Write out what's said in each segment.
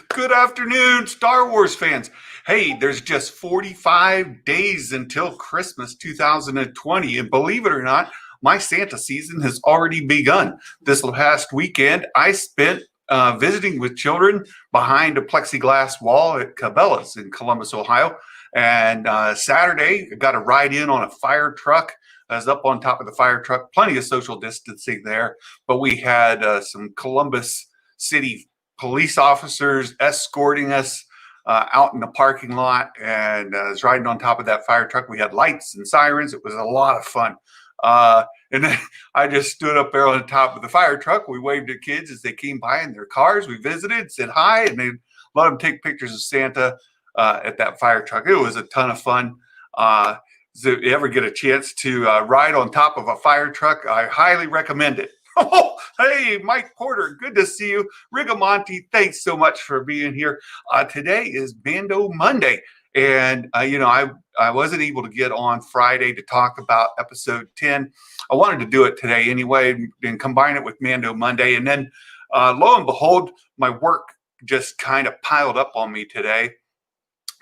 Good afternoon, Star Wars fans. Hey, there's just 45 days until Christmas 2020, and believe it or not, my Santa season has already begun. This past weekend, I spent visiting with children behind a plexiglass wall at Cabela's in Columbus, Ohio. And Saturday, I got a ride in on a fire truck. I was up on top of the fire truck, plenty of social distancing there, but we had some Columbus City police officers escorting us out in the parking lot, and I was riding on top of that fire truck. We had lights and sirens. It was a lot of fun. And then I just stood up there on the top of the fire truck. We waved at kids as they came by in their cars. We visited, said hi, and they let them take pictures of Santa at that fire truck. It was a ton of fun. So if you ever get a chance to ride on top of a fire truck, I highly recommend it. Oh, hey, Mike Porter, good to see you. Rigamonti, thanks so much for being here. Today is Mando Monday, and I wasn't able to get on Friday to talk about episode 10. I wanted to do it today anyway and combine it with Mando Monday, and then lo and behold, my work just kind of piled up on me today.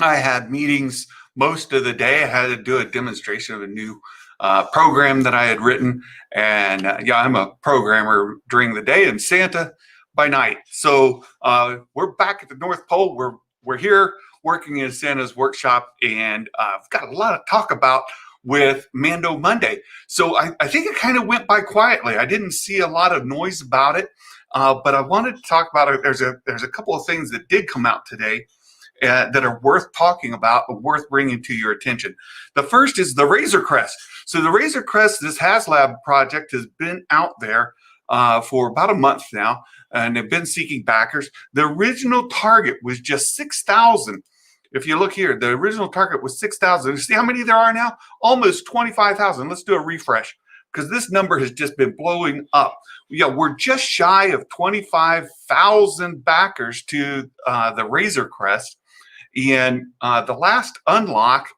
I had meetings most of the day. I had to do a demonstration of a new program that I had written. And I'm a programmer during the day and Santa by night. So we're back at the North Pole. We're here working in Santa's workshop, and I've got a lot of talk about with Mando Monday. So I think it kind of went by quietly. I didn't see a lot of noise about it, but I wanted to talk about it. There's a couple of things that did come out today that are worth talking about, worth bringing to your attention. The first is the Razor Crest. So the Razor Crest, this HasLab project, has been out there for about a month now, and they've been seeking backers. The original target was just 6,000. If you look here, the original target was 6,000. See how many there are now? Almost 25,000. Let's do a refresh, because this number has just been blowing up. Yeah, we're just shy of 25,000 backers to the Razor Crest. And the last unlock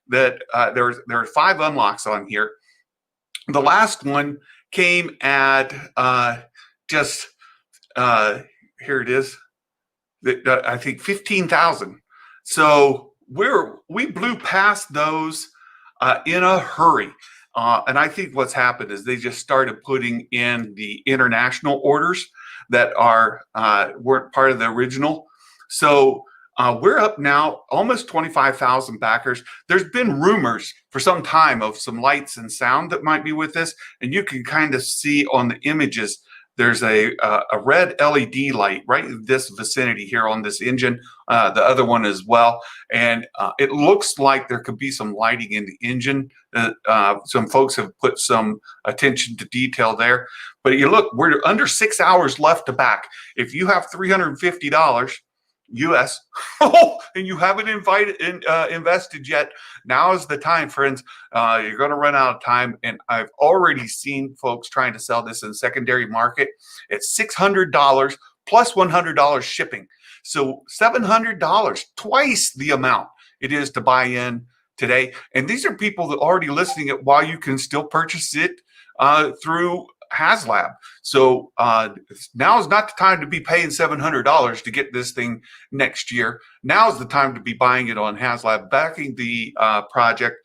that there are 5 unlocks on here. The last one came at here it is. I think 15,000. So we blew past those in a hurry. And I think what's happened is they just started putting in the international orders that weren't part of the original. So we're up now almost 25,000 backers. There's been rumors for some time of some lights and sound that might be with this, and you can kind of see on the images there's a red LED light right in this vicinity here on this engine, the other one as well, and it looks like there could be some lighting in the engine. Some folks have put some attention to detail there, but you look, we're under 6 hours left to back. If you have $350 US, and you haven't invested yet, now is the time, friends. You're going to run out of time, and I've already seen folks trying to sell this in secondary market. It's $600 plus $100 shipping, so $700, twice the amount it is to buy in today. And these are people that are already listing it while you can still purchase it through HasLab. So now is not the time to be paying $700 to get this thing next year. Now is the time to be buying it on HasLab, backing the project.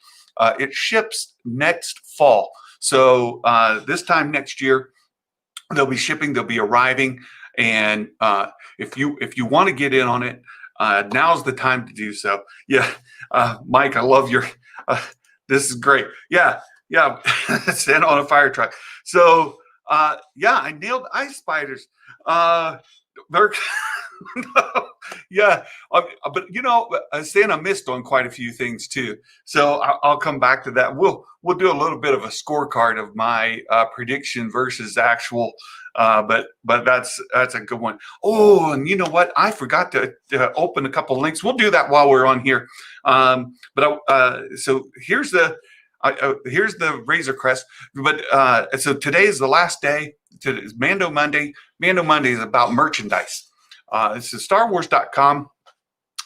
It ships next fall. So this time next year, they'll be shipping, they'll be arriving. And if you want to get in on it, now's the time to do so. Yeah, Mike, I love your, this is great. Yeah, stand on a fire truck. So, I nailed ice spiders. They're yeah, but Santa missed on quite a few things too. So I'll come back to that. We'll do a little bit of a scorecard of my prediction versus actual. But that's a good one. Oh, and you know what? I forgot to open a couple links. We'll do that while we're on here. So here's the Razor Crest. But so today is the last day. It's Mando Monday. Mando Monday is about merchandise. This is StarWars.com.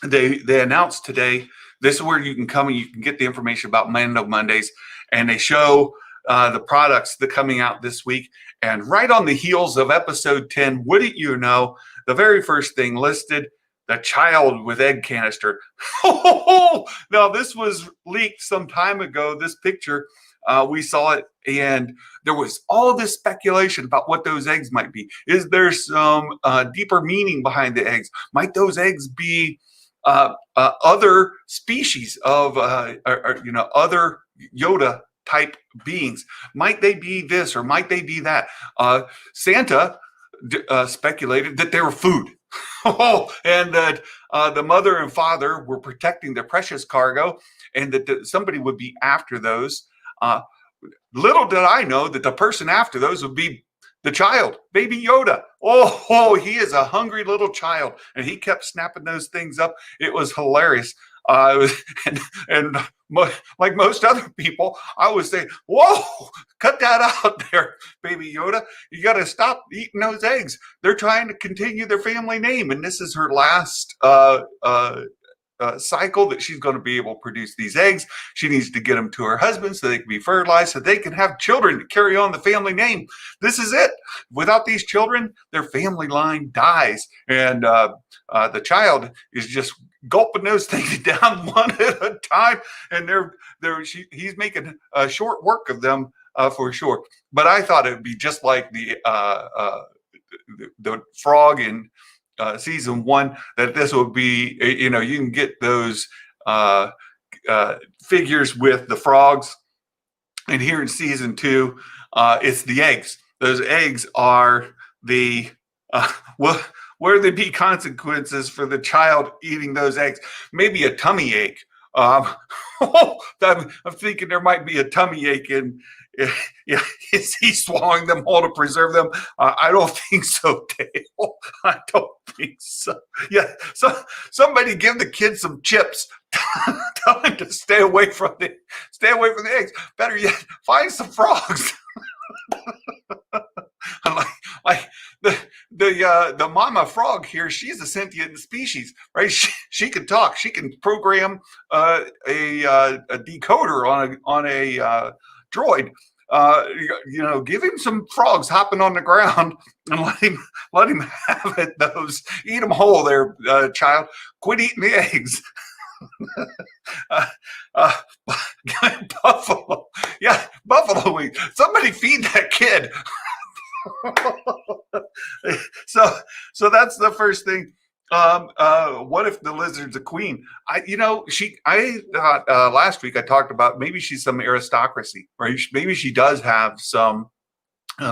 They announced today. This is where you can come and you can get the information about Mando Mondays, and they show the products that coming out this week. And right on the heels of episode 10, wouldn't you know, the very first thing listed, the child with egg canister. Now, this was leaked some time ago, this picture. We saw it, and there was all this speculation about what those eggs might be. Is there some deeper meaning behind the eggs? Might those eggs be other species of, other Yoda type beings? Might they be this or might they be that? Santa speculated that they were food. And that the mother and father were protecting their precious cargo, and that somebody would be after those. Little did I know that the person after those would be the child, baby Yoda. He is a hungry little child, and he kept snapping those things up. It was hilarious. Like most other people, I was saying, "Whoa, cut that out there, baby Yoda. You got to stop eating those eggs. They're trying to continue their family name, and this is her last cycle that she's going to be able to produce these eggs. She needs to get them to her husband so they can be fertilized, so they can have children to carry on the family name. This is it. Without these children, their family line dies, and the child is just gulping those things down one at a time, and he's making short work of them for sure. But I thought it would be just like the frog in season 1, that this would be, you can get those figures with the frogs, and here in season 2, it's the eggs. Those eggs are the will there be consequences for the child eating those eggs? Maybe a tummy ache. I'm thinking there might be a tummy ache in. Is he swallowing them all to preserve them? I don't think so, Dale. I don't think so. Yeah, so somebody give the kid some chips. Tell him to stay away from the eggs. Better yet, find some frogs. like the mama frog here, she's a sentient species, right? She can talk. She can program a decoder on a droid. Give him some frogs hopping on the ground and let him have it. Eat them whole there, child. Quit eating the eggs. Buffalo. Yeah, buffalo wings. Somebody feed that kid. So that's the first thing. What if the lizard's a queen? I thought last week I talked about maybe she's some aristocracy, right? Maybe she does have some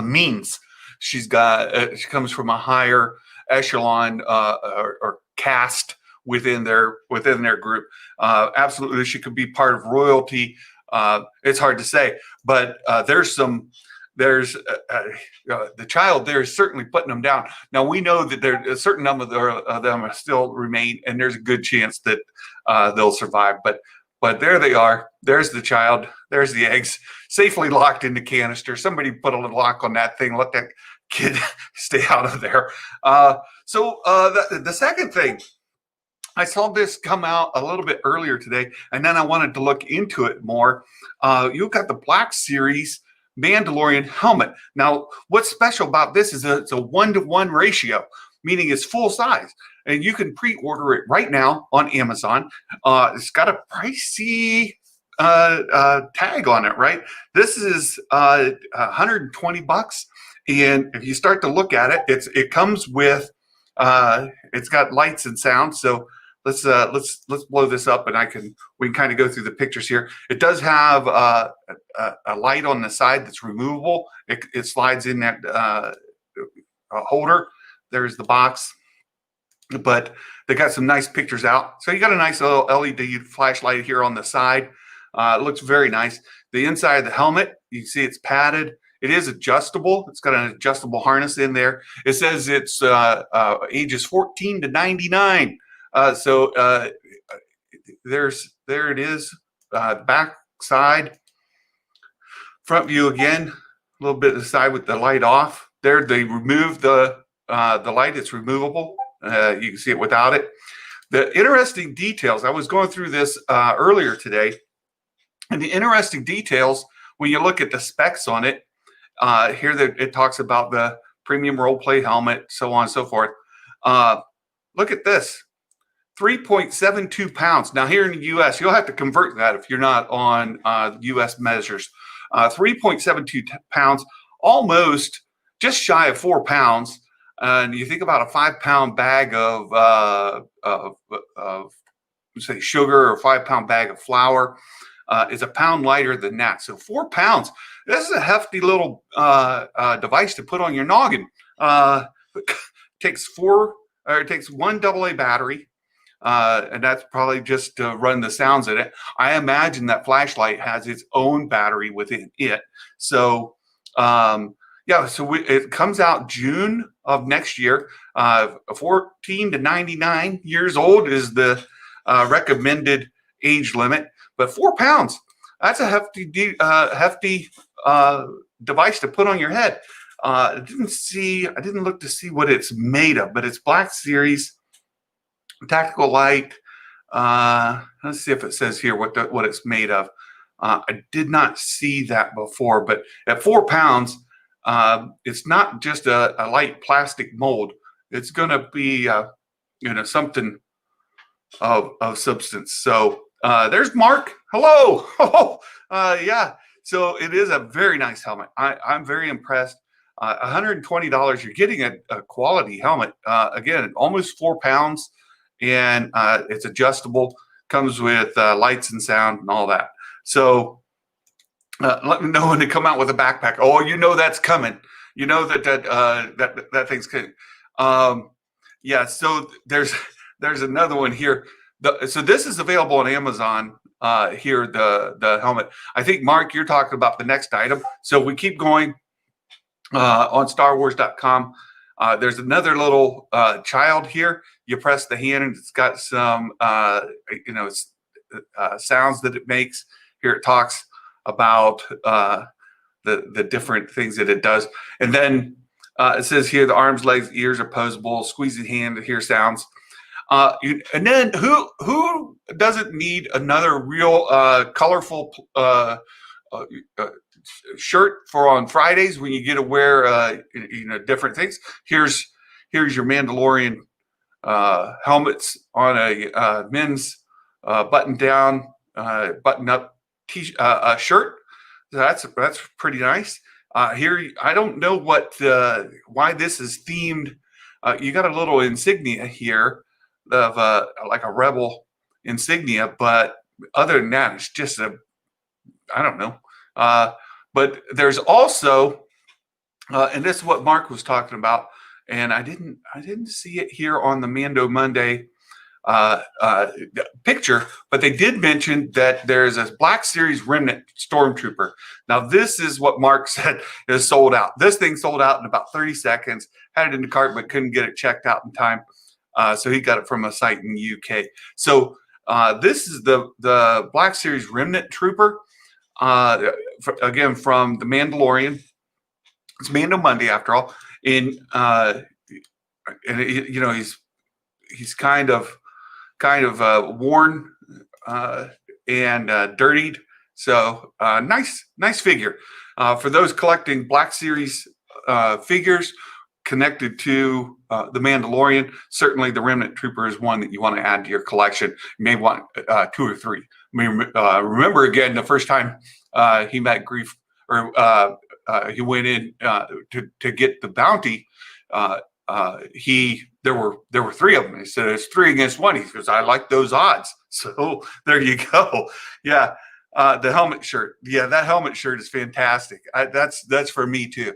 means. She comes from a higher echelon or caste within their group. Absolutely, she could be part of royalty. It's hard to say, but there's the child there is certainly putting them down. Now we know that there a certain number of them still remain, and there's a good chance that they'll survive. But there they are. There's the child. There's the eggs, safely locked in the canister. Somebody put a lock on that thing. Let that kid stay out of there. So the second thing, I saw this come out a little bit earlier today, and then I wanted to look into it more. You've got the Black Series Mandalorian helmet. Now, what's special about this is that it's a 1-to-1 ratio, meaning it's full size, and you can pre-order it right now on Amazon. It's got a pricey tag on it, right? This is $120, and if you start to look at it, it comes with it's got lights and sound. So let's blow this up, and we can kind of go through the pictures here. It does have a light on the side that's removable. It slides in that holder. There's the box, but they got some nice pictures out. So you got a nice little LED flashlight here on the side. It looks very nice. The inside of the helmet, you can see it's padded. It is adjustable. It's got an adjustable harness in there. It says it's ages 14 to 99. So there it is. Back side, front view again. A little bit of the side with the light off. There, they removed the light. It's removable. You can see it without it. The interesting details. I was going through this earlier today, and the interesting details when you look at the specs on it, here that it talks about the premium role play helmet, so on and so forth. Look at this. 3.72 pounds. Now, here in the U.S., you'll have to convert that if you're not on U.S. measures. 3.72 pounds, almost just shy of 4 pounds. And you think about a 5-pound bag of say sugar, or a 5-pound bag of flour is a pound lighter than that. So 4 pounds. This is a hefty little device to put on your noggin. It takes one AA battery. And that's probably just to run the sounds in it. I imagine that flashlight has its own battery within it. So, it comes out June of next year. 14 to 99 years old is the recommended age limit. But 4 pounds, that's a hefty device to put on your head. I didn't look to see what it's made of, but it's Black Series tactical light. Let's see if it says here what it's made of. I did not see that before, but at 4 pounds, it's not just a light plastic mold. It's going to be something of substance. So there's Mark. Hello. Yeah. So it is a very nice helmet. I'm very impressed. $120. You're getting a quality helmet. Again, almost 4 pounds. And it's adjustable, comes with lights and sound and all that. So let me know when they come out with a backpack. Oh, you know that's coming. You know that thing's coming. Yeah. So there's another one here. So this is available on Amazon. Here the helmet. I think Mark, you're talking about the next item. So we keep going on StarWars.com. There's another little child here. You press the hand and it's got some, sounds that it makes. Here it talks about the different things that it does. And then it says here, the arms, legs, ears are posable. Squeeze the hand to hear sounds. And then who doesn't need another real colorful shirt for on Fridays when you get to wear different things? Here's your Mandalorian helmets on a men's button down button up shirt. That's pretty nice. Here I don't know why this is themed. You got a little insignia here of like a rebel insignia, but other than that, it's just I don't know. But there's also, and this is what Mark was talking about, and I didn't see it here on the Mando Monday picture, but they did mention that there's a Black Series Remnant Stormtrooper. Now, this is what Mark said is sold out. This thing sold out in about 30 seconds, had it in the cart, but couldn't get it checked out in time. So he got it from a site in the UK. So this is the Black Series Remnant Trooper. Again, from the Mandalorian. It's Mando Monday after all. And he's kind of worn and dirtied. So nice figure. For those collecting Black Series figures connected to the Mandalorian, certainly the Remnant Trooper is one that you want to add to your collection. You may want 2 or 3. I mean, remember again the first time he met Grief, or he went in to get the bounty. There were 3 of them. He said it's 3 against 1. He goes, I like those odds. So there you go. Yeah, the helmet shirt. Yeah, that helmet shirt is fantastic. That's for me too.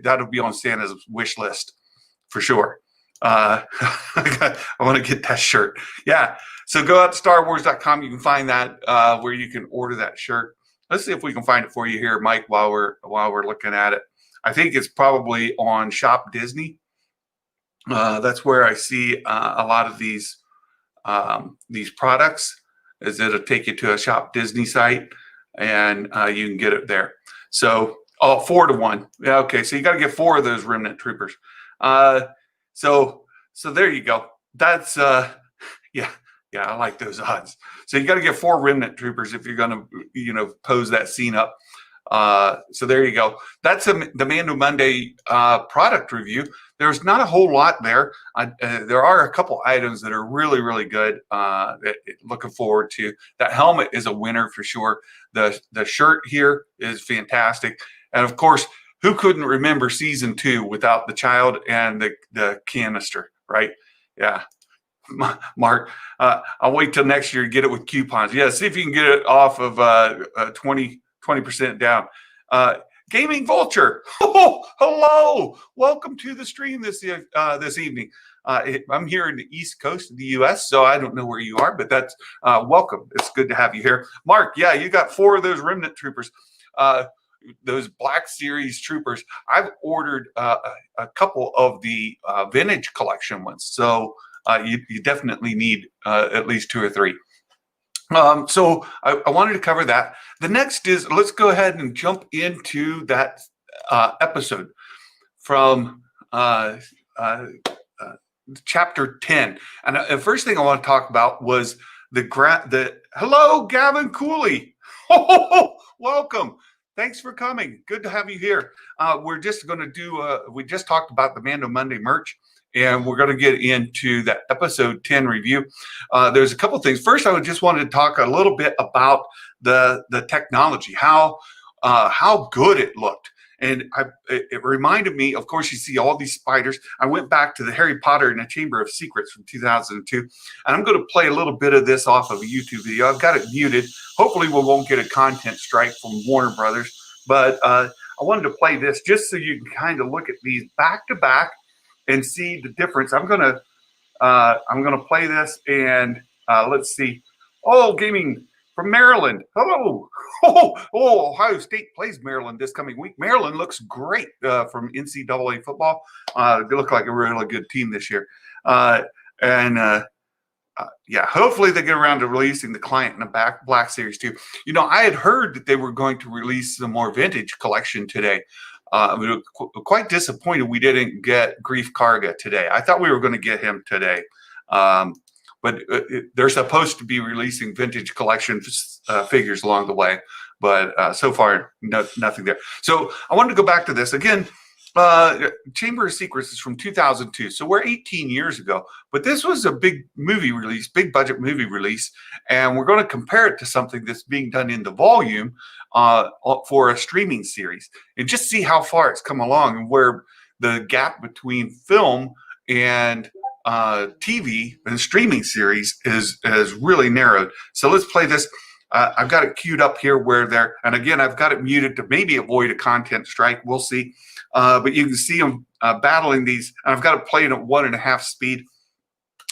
That'll be on Santa's wish list for sure. I want to get that shirt. Yeah. So go out to StarWars.com. You can find that where you can order that shirt. Let's see if we can find it for you here, Mike, while we're looking at it. I think it's probably on Shop Disney. That's where I see a lot of these products. It'll take you to a Shop Disney site, and you can get it there. So 4 to 1. Yeah, okay. So you got to get 4 of those Remnant Troopers. So there you go. That's yeah. Yeah, I like those odds. So you got to get 4 Remnant troopers if you're going to, pose that scene up. So there you go. That's the Mando Monday product review. There's not a whole lot there. There are a couple items that are really, really good. Looking forward to. That helmet is a winner for sure. The shirt here is fantastic. And of course, who couldn't remember season 2 without the child and the canister, right? Yeah. Mark, I'll wait till next year to get it with coupons. Yeah, see if you can get it off of 20% down. Gaming Vulture, hello, welcome to the stream this evening. I'm here in the East Coast of the U.S., so I don't know where you are, but that's welcome. It's good to have you here. Mark, yeah, you got 4 of those Remnant troopers. Those Black Series troopers. I've ordered a couple of the vintage collection ones, so you definitely need at least 2 or 3. So I wanted to cover that. The next is, let's go ahead and jump into that episode from chapter 10. And the first thing I want to talk about was hello, Gavin Cooley. Welcome. Thanks for coming. Good to have you here. We're just going to do, we just talked about the Mando Monday merch, and we're going to get into that episode 10 review. There's a couple things. First, I just wanted to talk a little bit about the technology, how good it looked. And it reminded me, of course, you see all these spiders. I went back to the Harry Potter and the Chamber of Secrets from 2002, and I'm going to play a little bit of this off of a YouTube video. I've got it muted. Hopefully we won't get a content strike from Warner Brothers, but I wanted to play this just so you can kind of look at these back to back and see the difference. I'm gonna play this, and let's see. Oh, gaming from Maryland. Hello. Ohio State plays Maryland this coming week. Maryland looks great from NCAA football. They look like a really good team this year. Yeah, hopefully they get around to releasing the client in the Black Series too. I had heard that they were going to release some more vintage collection today. We were quite disappointed we didn't get Grief Karga today. I thought we were going to get him today. But they're supposed to be releasing vintage collection figures along the way. But so far, nothing there. So I wanted to go back to this. Again, Chamber of Secrets is from 2002. So we're 18 years ago. But this was a big movie release, big budget movie release. And we're going to compare it to something that's being done in the volume for a streaming series. And just see how far it's come along and where the gap between film and TV and streaming series is really narrowed. So let's play this. I've got it queued up here and again, I've got it muted to maybe avoid a content strike. We'll see. But you can see them battling these. And I've got it playing at 1.5 speed.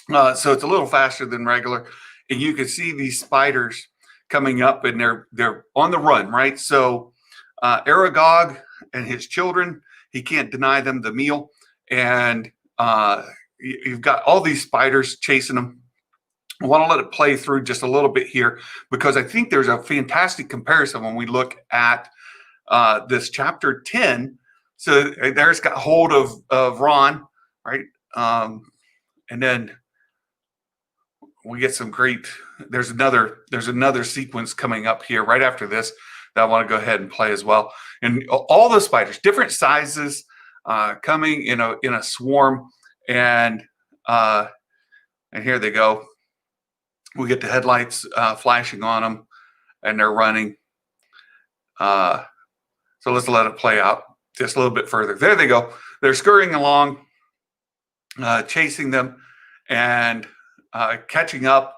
So it's a little faster than regular. And you can see these spiders coming up, and they're on the run, right? So Aragog and his children, he can't deny them the meal. And you've got all these spiders chasing them. I want to let it play through just a little bit here, because I think there's a fantastic comparison when we look at this chapter 10. So there's got hold of Ron, right? And then we get some great, there's another sequence coming up here right after this that I want to go ahead and play as well. And all the spiders, different sizes, coming in a swarm, and here they go. We get the headlights flashing on them, and they're running. So let's let it play out just a little bit further. There they go. They're scurrying along, chasing them, and catching up.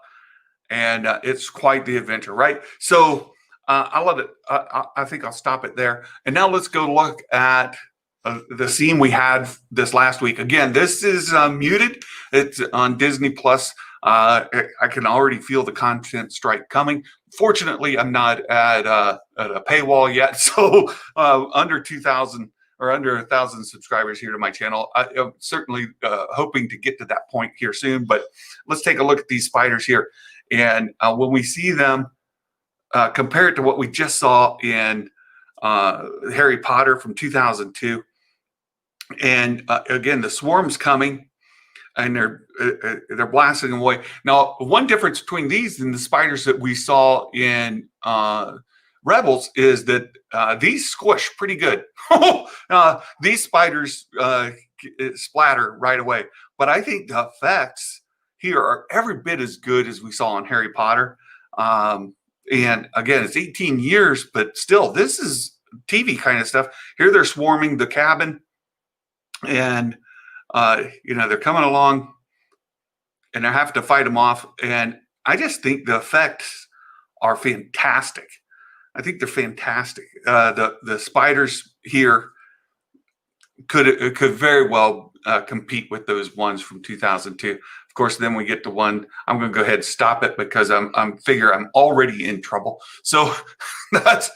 And it's quite the adventure, right? So I love it. I think I'll stop it there. And now let's go look at the scene we had this last week. Again, this is muted. It's on Disney Plus. I can already feel the content strike coming. Fortunately, I'm not at a paywall yet, so under 2,000 or under 1,000 subscribers here to my channel. I'm certainly hoping to get to that point here soon. But let's take a look at these spiders here, and when we see them compared to what we just saw in Harry Potter from 2002, and again, the swarm's coming. and they're blasting them away. Now, one difference between these and the spiders that we saw in Rebels is that these squish pretty good. These spiders splatter right away, but I think the effects here are every bit as good as we saw in Harry Potter. And again, it's 18 years, but still, this is TV kind of stuff. Here they're swarming the cabin, and they're coming along, and they have to fight them off. And I just think the effects are fantastic. I think they're fantastic. The spiders here could very well compete with those ones from 2002. Of course, then we get to one. I'm going to go ahead and stop it because I'm already in trouble. So that's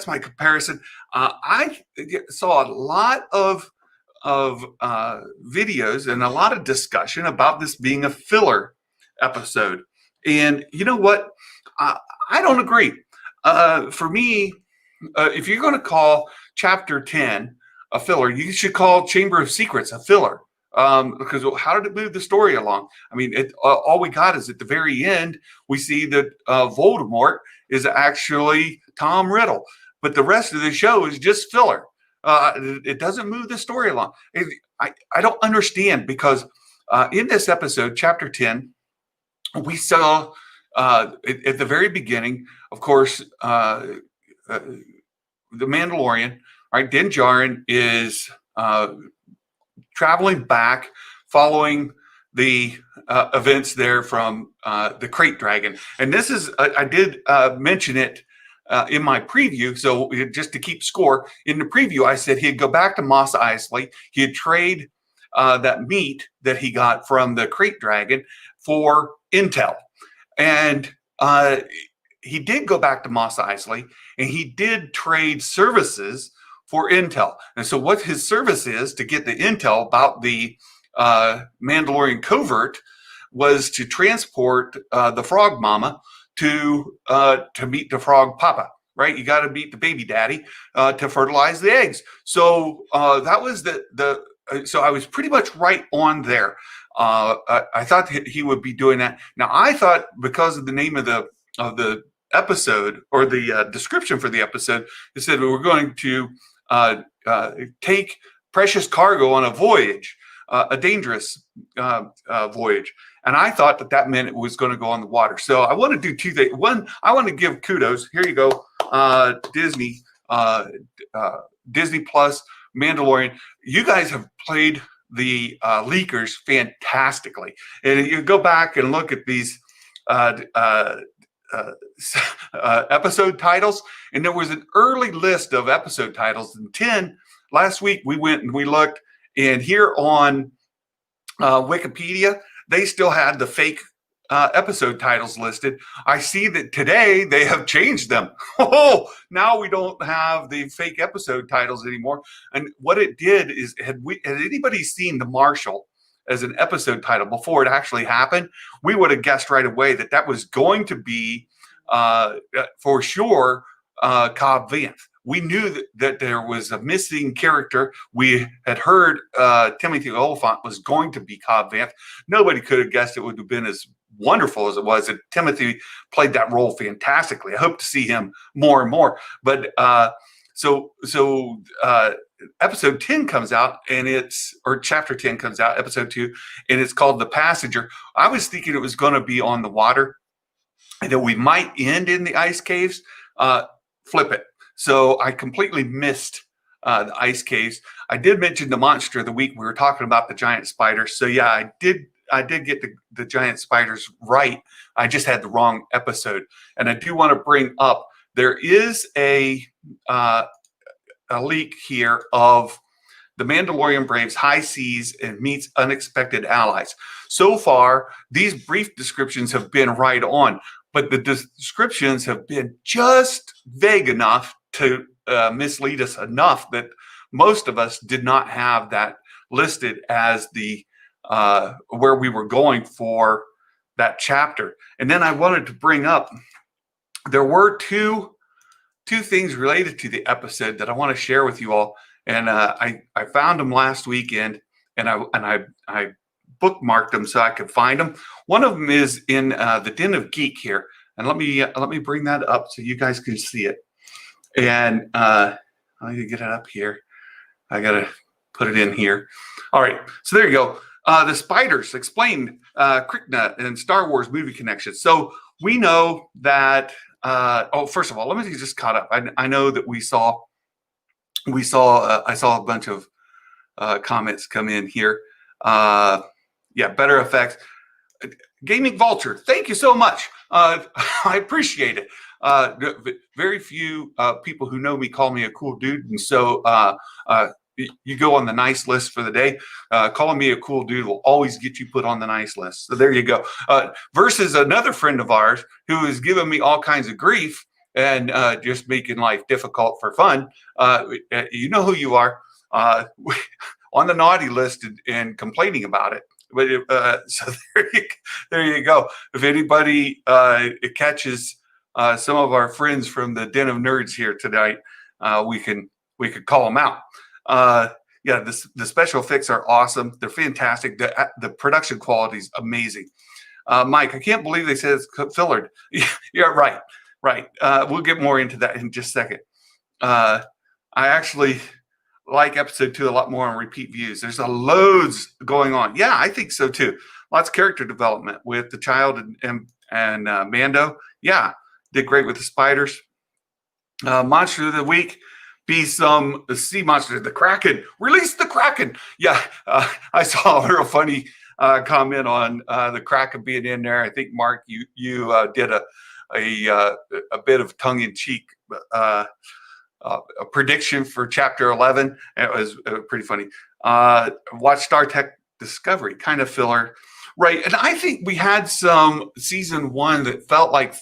my comparison. I saw a lot of videos and a lot of discussion about this being a filler episode, and you know what? I don't agree. For me, if you're going to call Chapter 10 a filler, you should call Chamber of Secrets a filler. Because how did it move the story along? I mean, all we got is at the very end, we see that Voldemort is actually Tom Riddle, but the rest of the show is just filler. It doesn't move the story along. I don't understand, because in this episode, Chapter 10, we saw at the very beginning, of course, the Mandalorian, right? Din Djarin is traveling back following the events there from the Crate Dragon. And this is, I did mention it in my preview. So just to keep score, in the preview, I said he'd go back to Mos Eisley. He'd trade that meat that he got from the Crate Dragon for intel. And he did go back to Mos Eisley, and he did trade services for intel. And so what his service is to get the intel about the Mandalorian covert was to transport the frog mama to meet the frog papa, right? You got to meet the baby daddy to fertilize the eggs. So that was so I was pretty much right on there. I thought that he would be doing that. Now, I thought because of the name of the episode, or the description for the episode, it said we were going to take precious cargo on a voyage, a dangerous voyage. And I thought that meant it was going to go on the water. So I want to do two things. One, I want to give kudos. Here you go, Disney, Disney Plus, Mandalorian. You guys have played the leakers fantastically. And you go back and look at these episode titles, and there was an early list of episode titles. And 10 last week we went and we looked, and here on Wikipedia they still had the fake episode titles listed. I see that today they have changed them. Oh, now we don't have the fake episode titles anymore. And what it did is, had anybody seen The Marshal as an episode title before it actually happened, we would have guessed right away that was going to be for sure Cobb Vanth. We knew that there was a missing character. We had heard Timothy Oliphant was going to be Cobb Vanth. Nobody could have guessed it would have been as wonderful as it was. And Timothy played that role fantastically. I hope to see him more and more. But so episode 10 comes out, or chapter 10 comes out, episode 2, and it's called The Passenger. I was thinking it was going to be on the water, and that we might end in the ice caves. Flip it. So I completely missed the ice caves. I did mention the monster of the week. We were talking about the giant spiders. So yeah, I did get the giant spiders right. I just had the wrong episode. And I do want to bring up, there is a leak here of the Mandalorian braves high seas and meets unexpected allies. So far, these brief descriptions have been right on, but the descriptions have been just vague enough to mislead us enough that most of us did not have that listed as the where we were going for that chapter. And then I wanted to bring up, there were two things related to the episode that I want to share with you all. And I found them last weekend, and I bookmarked them so I could find them. One of them is in the Den of Geek here, and let me bring that up so you guys can see it. And I need to get it up here. I gotta put it in here. All right, so there you go. The spiders explained Krykna and Star Wars movie connection. So we know that. First of all, let me just caught up. I know that I saw a bunch of comments come in here. Better effects. Gaming Vulture, thank you so much. I appreciate it. Very few people who know me call me a cool dude, and so you go on the nice list for the day. Calling me a cool dude will always get you put on the nice list. So there you go. Versus another friend of ours who is giving me all kinds of grief and just making life difficult for fun. You know who you are. On the naughty list and complaining about it. But so there you go. If anybody catches some of our friends from the Den of Nerds here tonight, we could call them out. The special effects are awesome. They're fantastic. The production quality is amazing. Mike, I can't believe they said it's fillered. Yeah, right. We'll get more into that in just a second. I actually like episode 2 a lot more on repeat views. There's loads going on. Yeah, I think so too. Lots of character development with the child and Mando. Yeah, did great with the spiders. Monster of the week be some sea monster, the Kraken. Release the Kraken. Yeah, I saw a real funny comment on the Kraken being in there. I think Mark, you did a bit of tongue-in-cheek a prediction for chapter 11. It was pretty funny. Watch Star Trek Discovery, kind of filler, right? And I think we had some season 1 that felt like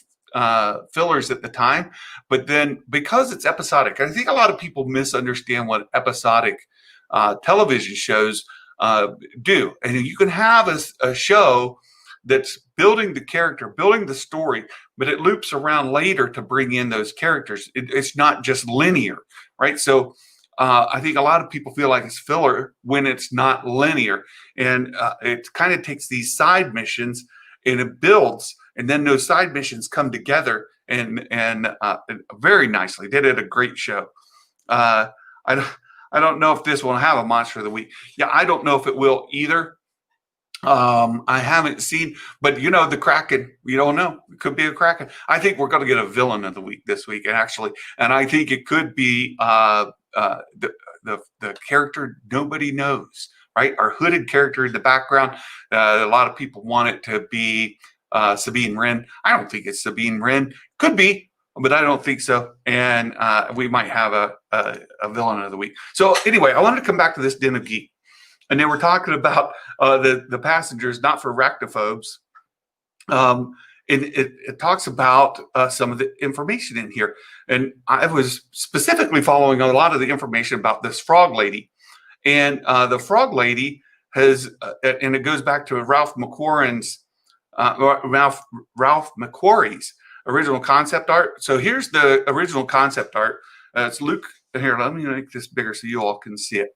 fillers at the time, but then because it's episodic, I think a lot of people misunderstand what episodic television shows do. And you can have a show that's building the character, building the story, but it loops around later to bring in those characters. It's not just linear, right? So I think a lot of people feel like it's filler when it's not linear. And it kind of takes these side missions and it builds, and then those side missions come together and very nicely. They did a great show. I don't know if this will have a monster of the week. Yeah, I don't know if it will either. I haven't seen, but the Kraken, we don't know. It could be a Kraken. I think we're going to get a villain of the week this week, actually. And I think it could be the character nobody knows, right? Our hooded character in the background. A lot of people want it to be Sabine Wren. I don't think it's Sabine Wren. Could be, but I don't think so. And we might have a villain of the week. So anyway, I wanted to come back to this Den of Geek. And they were talking about the passengers, not for arachnophobes. It talks about some of the information in here. And I was specifically following a lot of the information about this frog lady. And the frog lady has, and it goes back to Ralph McQuarrie's original concept art. So here's the original concept art. It's Luke. Here, let me make this bigger so you all can see it.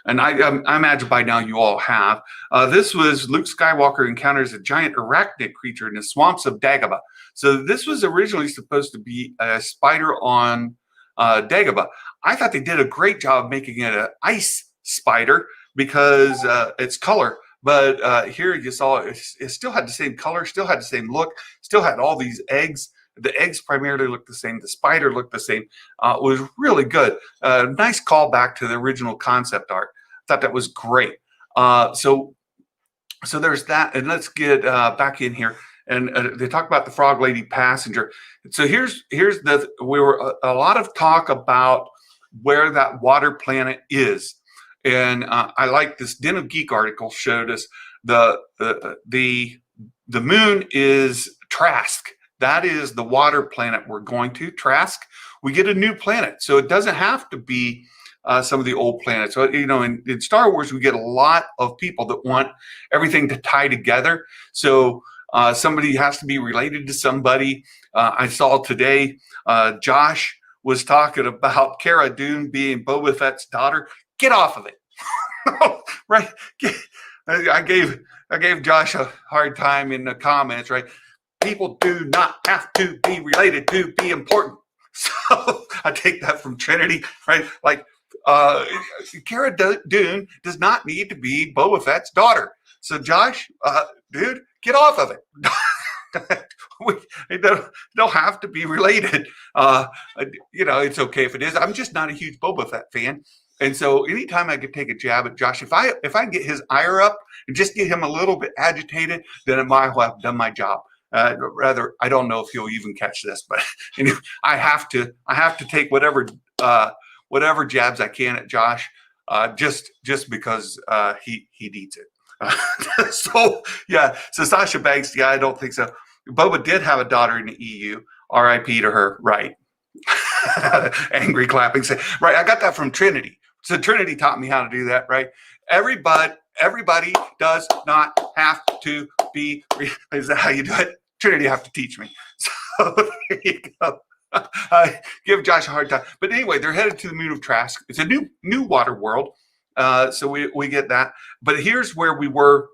And I imagine by now you all have. This was Luke Skywalker encounters a giant arachnid creature in the swamps of Dagobah. So this was originally supposed to be a spider on Dagobah. I thought they did a great job making it an ice spider because its color. But here you saw it still had the same color, still had the same look, still had all these eggs. The eggs primarily looked the same. The spider looked the same. It was really good. Nice callback to the original concept art. Thought that was great. So there's that. And let's get back in here. And they talk about the frog lady passenger. So here's a lot of talk about where that water planet is. And I like this Den of Geek article showed us the moon is Trask. That is the water planet we're going to, Trask. We get a new planet. So it doesn't have to be some of the old planets. So, in Star Wars, we get a lot of people that want everything to tie together. So somebody has to be related to somebody. I saw today, Josh was talking about Cara Dune being Boba Fett's daughter. Get off of it. Right. I gave Josh a hard time in the comments, right? People do not have to be related to be important. So I take that from Trinity, right? Like, Cara Dune does not need to be Boba Fett's daughter. So Josh, dude, get off of it. We don't have to be related. It's okay if it is. I'm just not a huge Boba Fett fan. And so anytime I could take a jab at Josh, if I get his ire up and just get him a little bit agitated, then I might have done my job. Rather, I don't know if he'll even catch this, but I have to take whatever jabs I can at Josh, just because he needs it. So Sasha Banks, yeah, I don't think so. Boba did have a daughter in the EU. R.I.P. to her, right? Angry clapping, say, right. I got that from Trinity. So Trinity taught me how to do that, right? Everybody does not have to be. Is that how you do it? Trinity have to teach me. So there you go. Give Josh a hard time. But anyway, they're headed to the moon of Trask. It's a new water world. So we get that. But here's where we were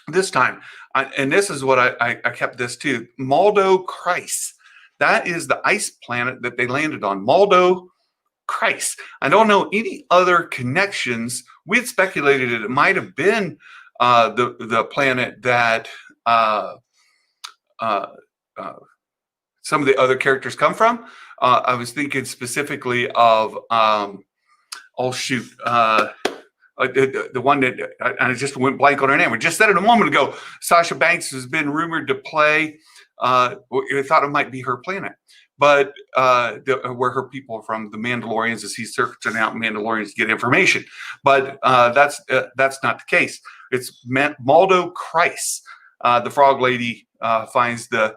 this time. And this is what I kept this too. Mando Kreis. That is the ice planet that they landed on. Mando Kreis. I don't know any other connections. We had speculated it might have been the planet that some of the other characters come from. I was thinking specifically of the one that I just went blank on her name. We just said it a moment ago. Sasha Banks has been rumored to play. I thought it might be her planet, but where her people are from, the Mandalorians, as he's searching out Mandalorians to get information. But that's not the case. It's Mando Kreis. The frog lady finds the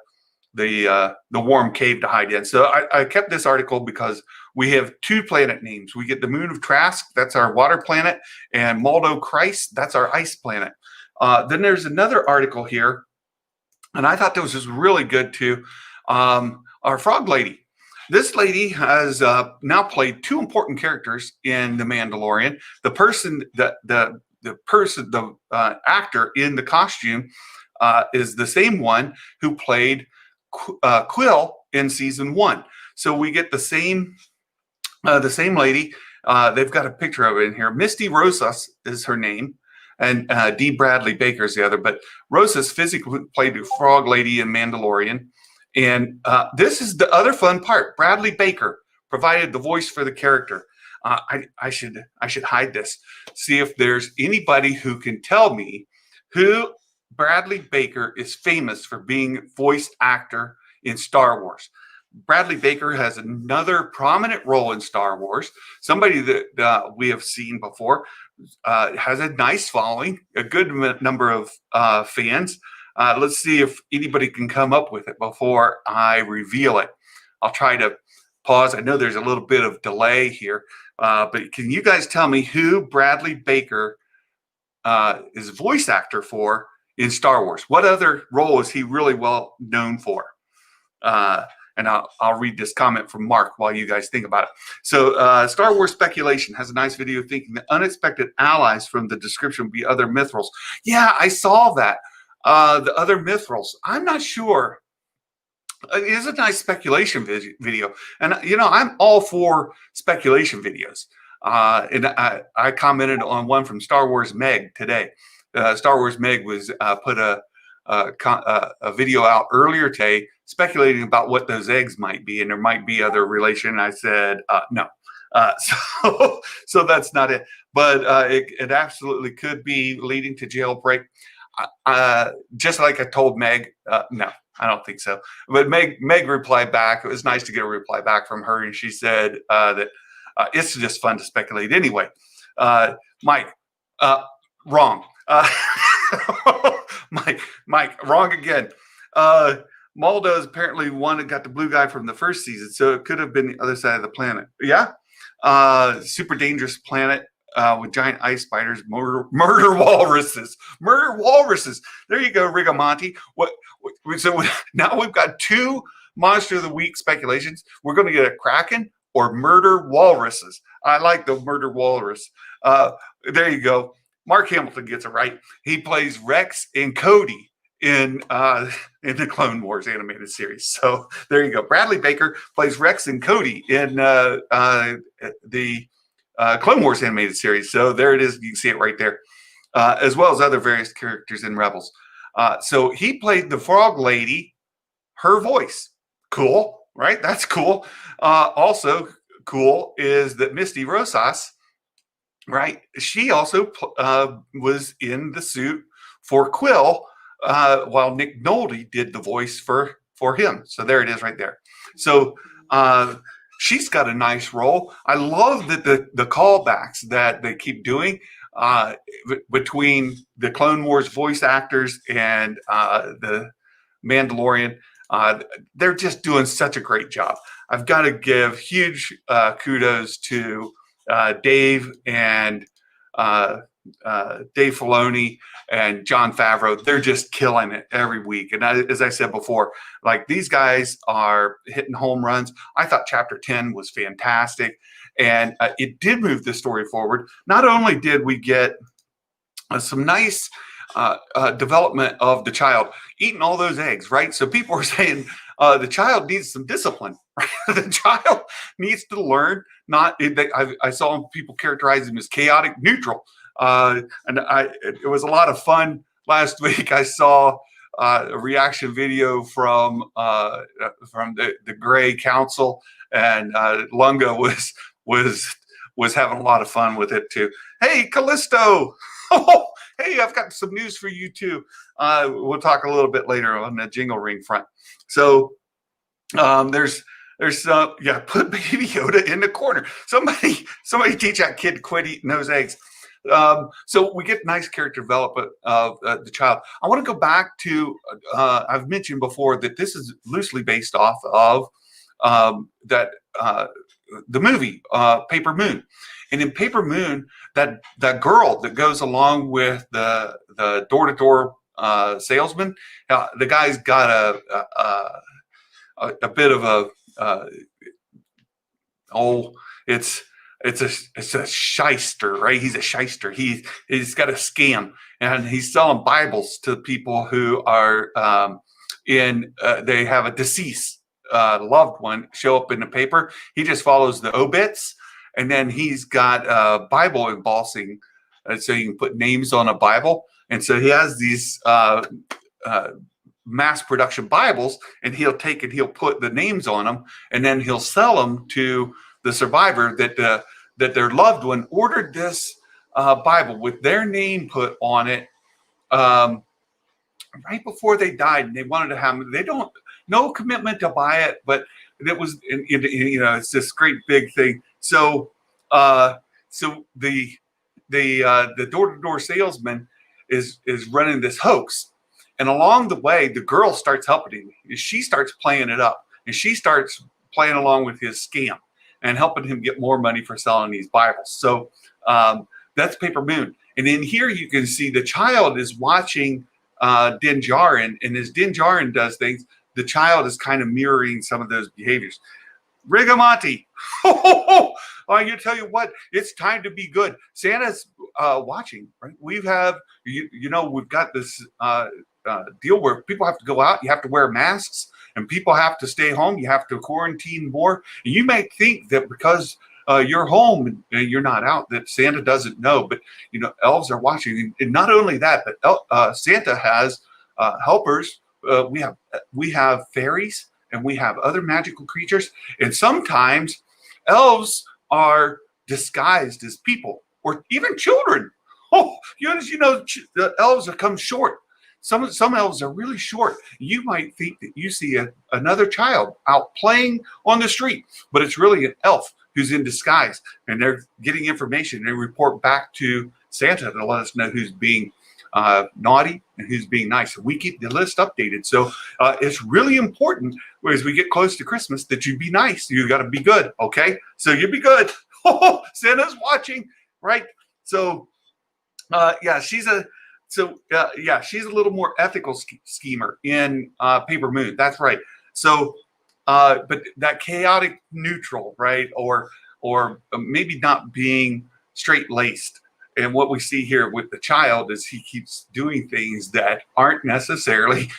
warm cave to hide in. So I kept this article because we have two planet names. We get the moon of Trask, that's our water planet, and Mando Kreis, that's our ice planet. Then there's another article here, and I thought this was really good too. Our frog lady. This lady has now played two important characters in The Mandalorian. The actor in the costume is the same one who played Quill in season 1. So we get the same lady. They've got a picture of it in here. Misty Rosas is her name, and Dee Bradley Baker is the other. But Rosas physically played the frog lady in Mandalorian. And this is the other fun part. Bradley Baker provided the voice for the character. I should hide this. See if there's anybody who can tell me who Bradley Baker is famous for being voice actor in Star Wars. Bradley Baker has another prominent role in Star Wars. Somebody that we have seen before, has a nice following, a good number of fans. Let's see if anybody can come up with it before I reveal it. I'll try to pause. I know there's a little bit of delay here, but can you guys tell me who Bradley Baker is a voice actor for in Star Wars? What other role is he really well known for? And I'll read this comment from Mark while you guys think about it. So Star Wars Speculation has a nice video thinking that unexpected allies from the description would be other Mithrils. Yeah, I saw that. The other Mithrils. I'm not sure. It is a nice speculation video. And, I'm all for speculation videos. And I commented on one from Star Wars Meg today. Star Wars Meg was put a video out earlier today speculating about what those eggs might be, and there might be other relation. And I said, no. So that's not it. But it absolutely could be leading to jailbreak. Just like I told Meg, no, I don't think so. But Meg replied back. It was nice to get a reply back from her, and she said that it's just fun to speculate anyway. Mike, wrong. Mike, wrong again. Mando is apparently one that got the blue guy from the first season, so it could have been the other side of the planet. Yeah, super dangerous planet. With giant ice spiders, murder walruses. There you go, Rigamonti. So now we've got two Monster of the Week speculations. We're going to get a Kraken or murder walruses. I like the murder walrus. There you go. Mark Hamilton gets it right. He plays Rex and Cody in the Clone Wars animated series. So there you go. Bradley Baker plays Rex and Cody in the Clone Wars animated series. So there it is. You can see it right there, as well as other various characters in Rebels. So he played the Frog Lady, her voice. Cool, right? That's cool. Also cool is that Misty Rosas, right? She also was in the suit for Quill, while Nick Nolte did the voice for him. So there it is right there. So she's got a nice role. I love that the callbacks that they keep doing between the Clone Wars voice actors and the Mandalorian. They're just doing such a great job. I've got to give huge kudos to Dave and Dave Filoni and Jon Favreau. They're just killing it every week. And as I said before, like, these guys are hitting home runs. I thought Chapter 10 was fantastic, and it did move the story forward. Not only did we get some nice development of the child eating all those eggs, right? So people were saying the child needs some discipline. Right? The child needs to learn. I saw people characterize him as chaotic neutral, and it was a lot of fun last week. I saw a reaction video from the Gray Council, and Lunga was having a lot of fun with it too. Hey, Callisto. Oh, hey, I've got some news for you too. We'll talk a little bit later on the Jingle Ring front. So there's put Baby Yoda in the corner. Somebody teach that kid to quit eating those eggs. So we get nice character development of the child. I want to go back to I've mentioned before that this is loosely based off of the movie Paper Moon. And in Paper Moon, that girl that goes along with the door-to-door salesman, the guy's got a bit of it's a shyster, right? He's a shyster. He's got a scam, and he's selling Bibles to people who are they have a deceased loved one show up in the paper. He just follows the obits. And then he's got Bible embossing, so you can put names on a Bible. And so he has these mass production Bibles, and he'll put the names on them, and then he'll sell them to the survivor that their loved one ordered this Bible with their name put on it right before they died, and they wanted to have no commitment to buy it, but it was it's this great big thing. So the door-to-door salesman is running this hoax, and along the way, the girl starts helping him. She starts playing it up, and she starts playing along with his scam and helping him get more money for selling these Bibles. So that's Paper Moon. And in here, you can see the child is watching Din Djarin, and as Din Djarin does things, the child is kind of mirroring some of those behaviors. Rigamonti. I can tell you what, it's time to be good. Santa's watching, right? We've got this deal where people have to go out. You have to wear masks, and people have to stay home. You have to quarantine more. And you may think that because you're home and you're not out, that Santa doesn't know. But elves are watching, and not only that, but Santa has helpers. We have fairies, and we have other magical creatures, and sometimes elves are disguised as people or even children. Oh, the elves have come short. Some elves are really short. You might think that you see another child out playing on the street, but it's really an elf who's in disguise, and they're getting information, and they report back to Santa to let us know who's being naughty and who's being nice. We keep the list updated. So it's really important as we get close to Christmas that you be nice. You got to be good. Okay. So you be good. Santa's watching, right? So she's a little more ethical schemer in Paper Moon. That's right. So, but that chaotic neutral, right? Or or maybe not being straight-laced. And what we see here with the child is he keeps doing things that aren't necessarily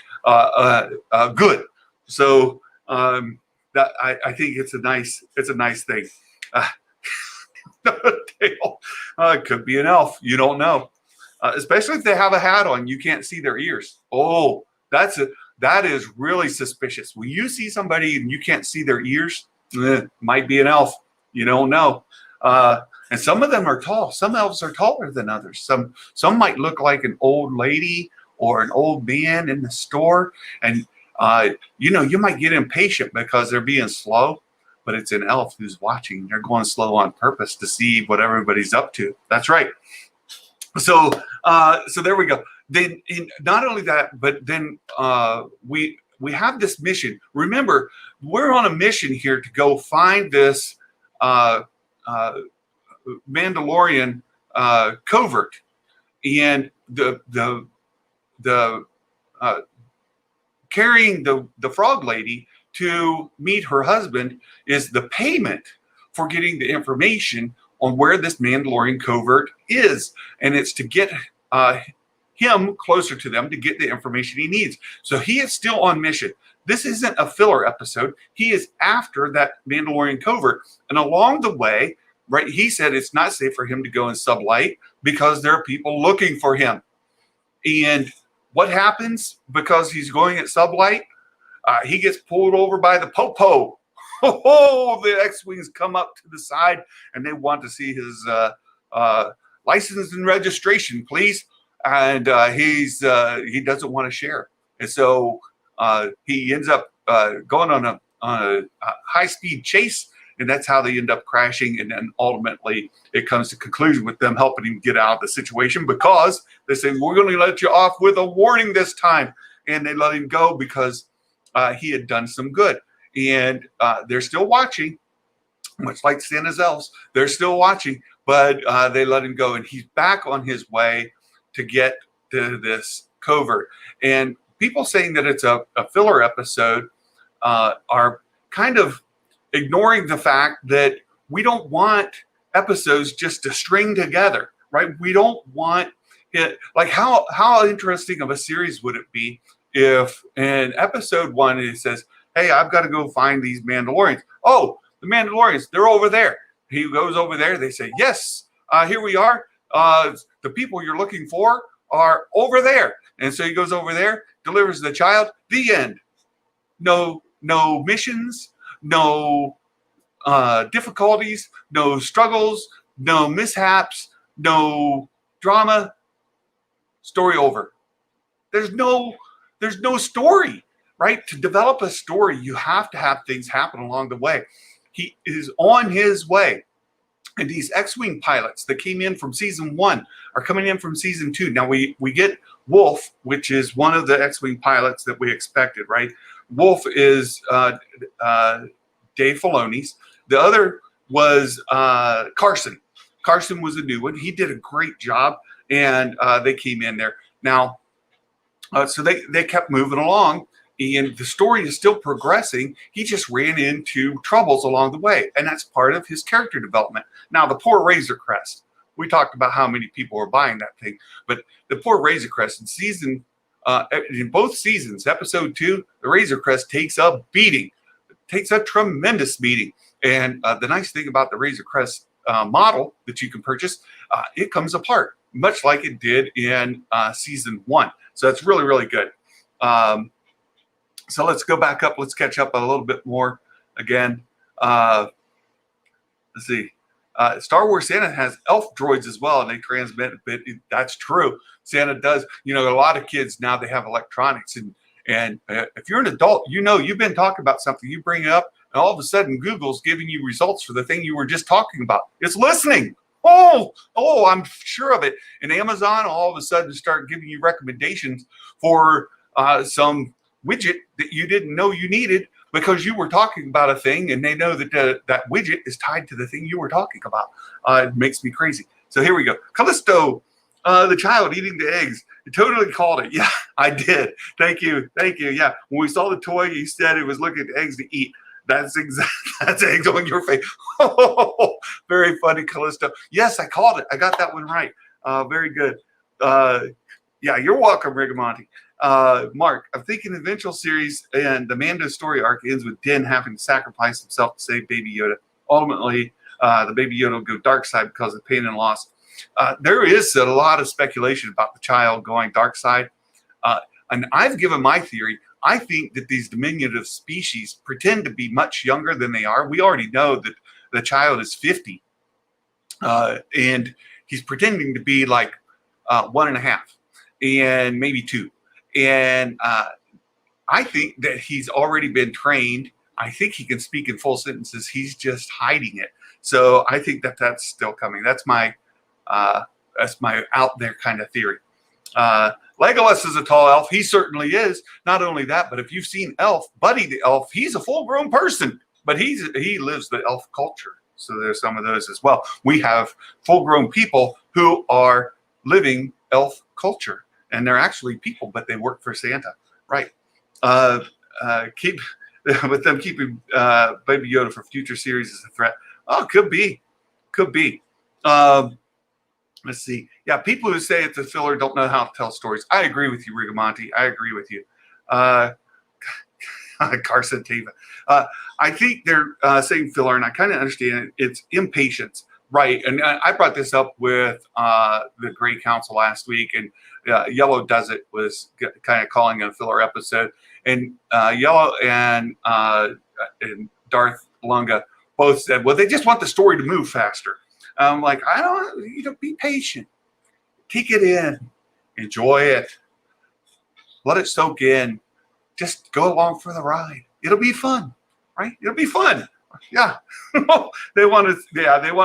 good. So that I think it's a nice thing. Tail. It could be an elf. You don't know. Especially if they have a hat on, you can't see their ears. Oh, that is really suspicious. When you see somebody and you can't see their ears, might be an elf. You don't know. And some of them are tall. Some elves are taller than others. Some might look like an old lady or an old man in the store. And you might get impatient because they're being slow, but it's an elf who's watching. They're going slow on purpose to see what everybody's up to. That's right. So there we go. Then not only that, but then we have this mission. Remember, we're on a mission here to go find this Mandalorian covert, and the carrying the frog lady to meet her husband is the payment for getting the information on where this Mandalorian covert is. And it's to get him closer to them to get the information he needs. So he is still on mission. This isn't a filler episode. He is after that Mandalorian covert. And along the way, right, he said it's not safe for him to go in sublight because there are people looking for him. And what happens because he's going at sublight? He gets pulled over by the popo. Oh, the X-Wings come up to the side and they want to see his license and registration, please. And he doesn't want to share. And so he ends up going on a high-speed chase, and that's how they end up crashing. And then ultimately it comes to conclusion with them helping him get out of the situation because they say, we're going to let you off with a warning this time. And they let him go because he had done some good. And they're still watching, much like Santa's elves. They're still watching, but they let him go. And he's back on his way to get to this covert. And people saying that it's a filler episode are kind of ignoring the fact that we don't want episodes just to string together, right? We don't want it. Like how interesting of a series would it be if in episode 1 it says, hey, I've got to go find these Mandalorians. Oh, the Mandalorians, they're over there. He goes over there. They say, yes, here we are. The people you're looking for are over there. And so he goes over there, delivers the child, the end. No missions, no difficulties, no struggles, no mishaps, no drama. Story over. There's no story, right? To develop a story, you have to have things happen along the way. He is on his way. And these X-Wing pilots that came in from season 1 are coming in from season 2. Now we get Wolf, which is one of the X-Wing pilots that we expected, right? Wolf is Dave Filoni's. The other was Carson. Carson was a new one. He did a great job, and they came in there. Now, so they kept moving along, and the story is still progressing. He just ran into troubles along the way, and that's part of his character development. Now, the poor Razor Crest. We talked about how many people were buying that thing, but the poor Razor Crest in both seasons, episode 2, the Razor Crest takes a beating, takes a tremendous beating. And the nice thing about the Razor Crest model that you can purchase, it comes apart, much like it did in season 1. So it's really, really good. So let's go back up. Let's catch up a little bit more again. Let's see. Star Wars Santa has elf droids as well, and they transmit. But that's true. Santa does. A lot of kids now, they have electronics, and if you're an adult, you've been talking about something. You bring it up, and all of a sudden, Google's giving you results for the thing you were just talking about. It's listening. Oh, I'm sure of it. And Amazon all of a sudden start giving you recommendations for some widget that you didn't know you needed because you were talking about a thing, and they know that that widget is tied to the thing you were talking about. It makes me crazy. So here we go. Callisto, the child eating the eggs. You totally called it. Yeah, I did. Thank you. Yeah. When we saw the toy, you said it was looking at eggs to eat. That's exactly that's eggs on your face. Oh, very funny, Callisto. Yes, I called it. I got that one right. Very good. Yeah, you're welcome, Rigamonti. Mark, I'm thinking the eventual series and the Mando story arc ends with Din having to sacrifice himself to save Baby Yoda. Ultimately, the Baby Yoda will go dark side because of pain and loss. There is a lot of speculation about the child going dark side. And I've given my theory. I think that these diminutive species pretend to be much younger than they are. We already know that the child is 50. And he's pretending to be like 1.5 and maybe 2. And I think that he's already been trained. I think he can speak in full sentences. He's just hiding it. So I think that that's still coming. That's my out there kind of theory. Legolas is a tall elf. He certainly is. Not only that, but if you've seen Elf, Buddy the elf, he's a full-grown person, but he lives the elf culture. So there's some of those as well. We have full-grown people who are living elf culture, and they're actually people, but they work for Santa, right? Keep with them keeping Baby Yoda for future series as a threat. Oh, could be. Let's see. Yeah, people who say it's a filler don't know how to tell stories. I agree with you, Rigamonti. I agree with you. Carson Teva. I think they're saying filler, and I kind of understand it. It's impatience, right? And I brought this up with the Great Council last week, and Yellow Does It was kind of calling it a filler episode. And Yellow and Darth Lunga both said, well, they just want the story to move faster. I'm like, be patient. Take it in. Enjoy it. Let it soak in. Just go along for the ride. It'll be fun, right? It'll be fun. Yeah. They want to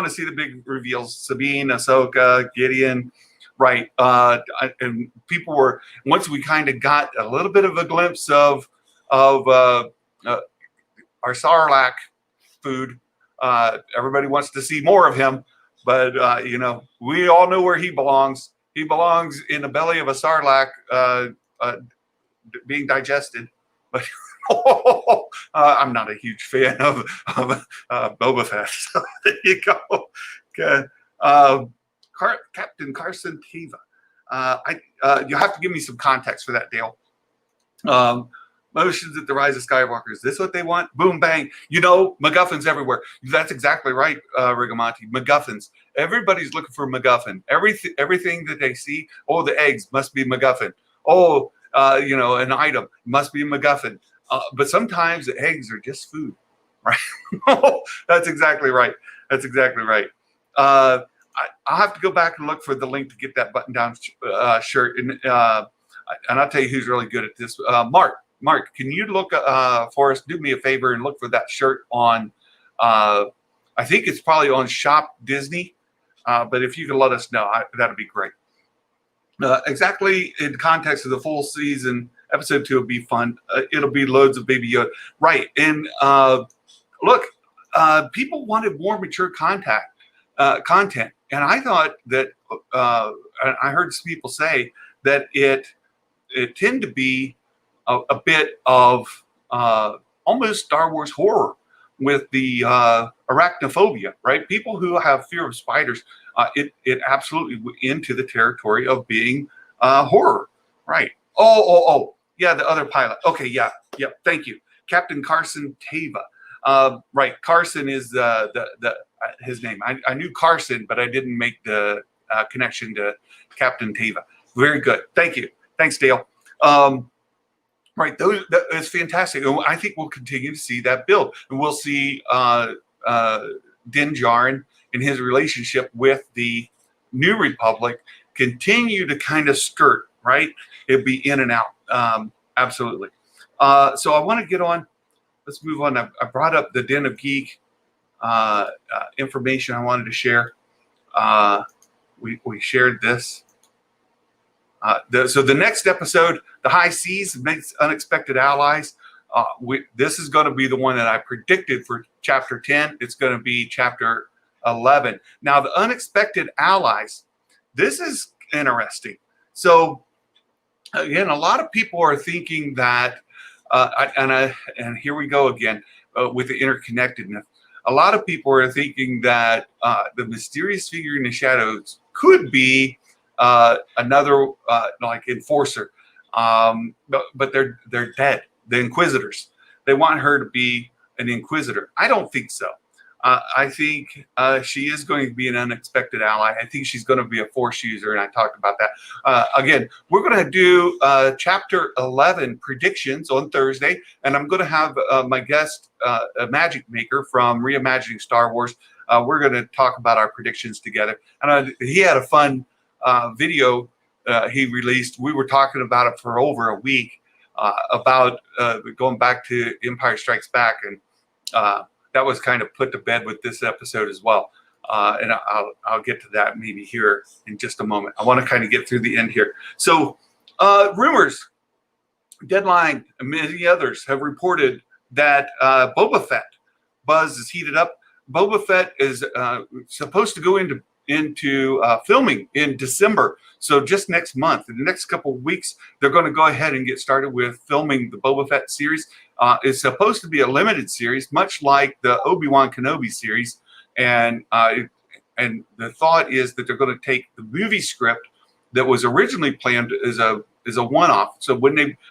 see the big reveals. Sabine, Ahsoka, Gideon, right? And people were, once we kind of got a little bit of a glimpse of our Sarlacc food, everybody wants to see more of him. But, we all know where he belongs. He belongs in the belly of a Sarlacc being digested. But I'm not a huge fan of Boba Fett. So there you go. Okay. Captain Carson Teva. You have to give me some context for that, Dale. Motions at the Rise of Skywalker. Is this what they want? Boom, bang. MacGuffins everywhere. That's exactly right, Rigamonti. MacGuffins. Everybody's looking for MacGuffin. Everything that they see, the eggs must be MacGuffin. An item must be a MacGuffin. But sometimes the eggs are just food, right? That's exactly right. I'll have to go back and look for the link to get that button-down shirt. And I'll tell you who's really good at this. Mark, can you look for us? Do me a favor and look for that shirt on. I think it's probably on Shop Disney. But if you can let us know, that'd be great. Exactly in context of the full season, episode 2 will be fun. It'll be loads of Baby Yoda, right? And look, people wanted more mature content, and I thought that I heard some people say that it tended to be a bit of almost Star Wars horror with the arachnophobia, right? People who have fear of spiders, it absolutely went into the territory of being horror, right? Yeah, the other pilot. Okay, yeah, thank you. Captain Carson Teva. Right, Carson is his name. I knew Carson, but I didn't make the connection to Captain Teva. Very good. Thank you. Thanks, Dale. Right, that is fantastic. And I think we'll continue to see that build. And we'll see Din Djarin and his relationship with the New Republic continue to kind of skirt, right? It'll be in and out. Absolutely. So I want to get on. Let's move on. I brought up the Den of Geek information I wanted to share. We shared this. So the next episode, The High Seas Makes Unexpected Allies. This is going to be the one that I predicted for Chapter 10. It's going to be Chapter 11. Now, the Unexpected Allies, this is interesting. So, again, a lot of people are thinking that, and here we go again. with the interconnectedness. A lot of people are thinking that the mysterious figure in the shadows could be another like enforcer, but they're dead. The Inquisitors. They want her to be an Inquisitor. I don't think so. I think she is going to be an unexpected ally. I think she's going to be a Force user, and I talked about that. Again, we're going to do Chapter 11 predictions on Thursday, and I'm going to have my guest, a magic maker from Reimagining Star Wars. We're going to talk about our predictions together. And he had a fun video he released. We were talking about it for over a week, about going back to Empire Strikes Back, and that was kind of put to bed with this episode as well. And I'll get to that maybe here in just a moment. I want to kind of get through the end here. So rumors, Deadline, and many others have reported that Boba Fett buzz is heated up. Boba Fett is supposed to go into filming in December. So just next month, in the next couple of weeks, they're going to go ahead and get started with filming the Boba Fett series. It's supposed to be a limited series, much like the Obi-Wan Kenobi series. And the thought is that they're going to take the movie script that was originally planned as a one-off. So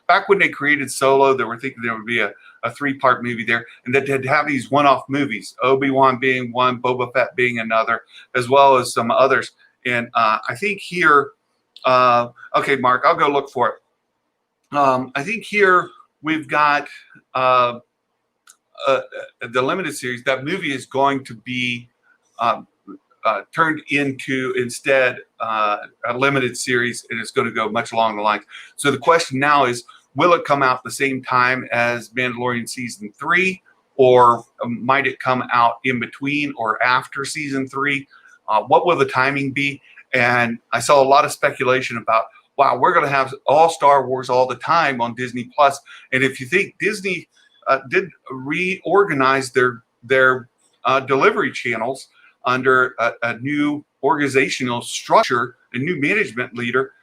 back when they created Solo, they were thinking there would be a 3-part movie there, and that they'd have these one-off movies, Obi-Wan being one, Boba Fett being another, as well as some others. And I think here, okay, Mark, I'll go look for it. I think here we've got the limited series. That movie is going to be turned into instead a limited series, and it's going to go much along the lines. So the question now is, will it come out the same time as Mandalorian Season 3, or might it come out in between or after Season 3? What will the timing be? And I saw a lot of speculation about, wow, we're going to have all Star Wars all the time on Disney Plus. And if you think Disney did reorganize their delivery channels under a new organizational structure, a new management leader,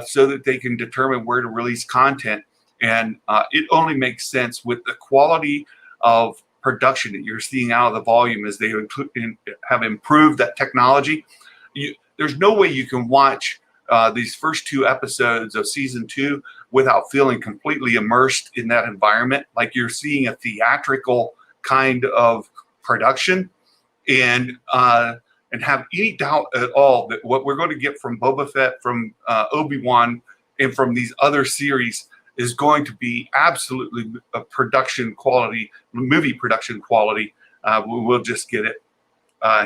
so that they can determine where to release content. And it only makes sense with the quality of production that you're seeing out of the volume as they have improved that technology. There's no way you can watch these first 2 episodes of Season 2 without feeling completely immersed in that environment, like you're seeing a theatrical kind of production, and have any doubt at all that what we're going to get from Boba Fett, from Obi-Wan, and from these other series is going to be absolutely a production quality, movie production quality. We'll just get it